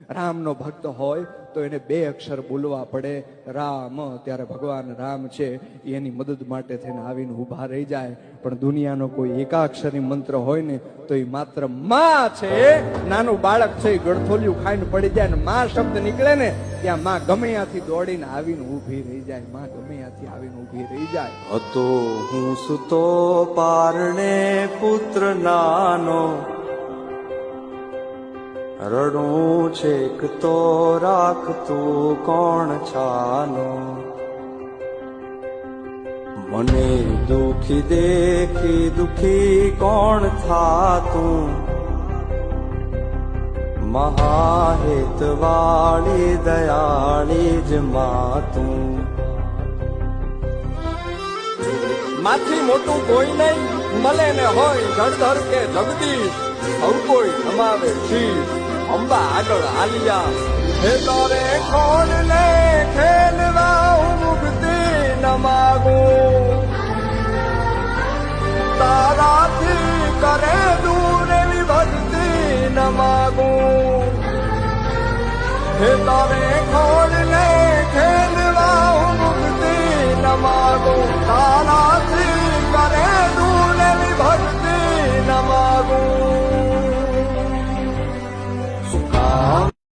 રામનો ભક્ત હોય તો એને 2 અક્ષર બોલવા પડે, રામ. ત્યારે ભગવાન રામ છે એની મદદ માટે થઈને આવીને ઊભા રહી જાય. પણ દુનિયાનો કોઈ એકાક્ષરી મંત્ર હોય ને તો એ માત્ર માં છે. નાનું બાળક છે એ ગળથોલિયું ખાઈને પડી જાય ને માં શબ્દ નીકળે ને ત્યાં માં ગમે ત્યાંથી દોડીને આવીને ઊભી રહી જાય. માં ગમે ત્યાંથી આવીને ઊભી રહી જાય. હતો હું સુતો પારણે પુત્ર નાનો, રડું છેક તો રાખતું કોણ છાનો. મને દુખી દેખી દુખી કોણ થાતું, મહાહેત વાળી દયાળી જ માતું. માથી મોટું કોઈ નહીં મળે ને હોય ધડધર કે જગદીશ, સૌ કોઈ નમાવે શીશ. અંબા આગળ હાલિયા હે તારે કોણ ને ખેલવા હું મુક્તિ ન માગું, તારાથી કરે દૂર એવી ભક્તિ ન માગું. હે તારે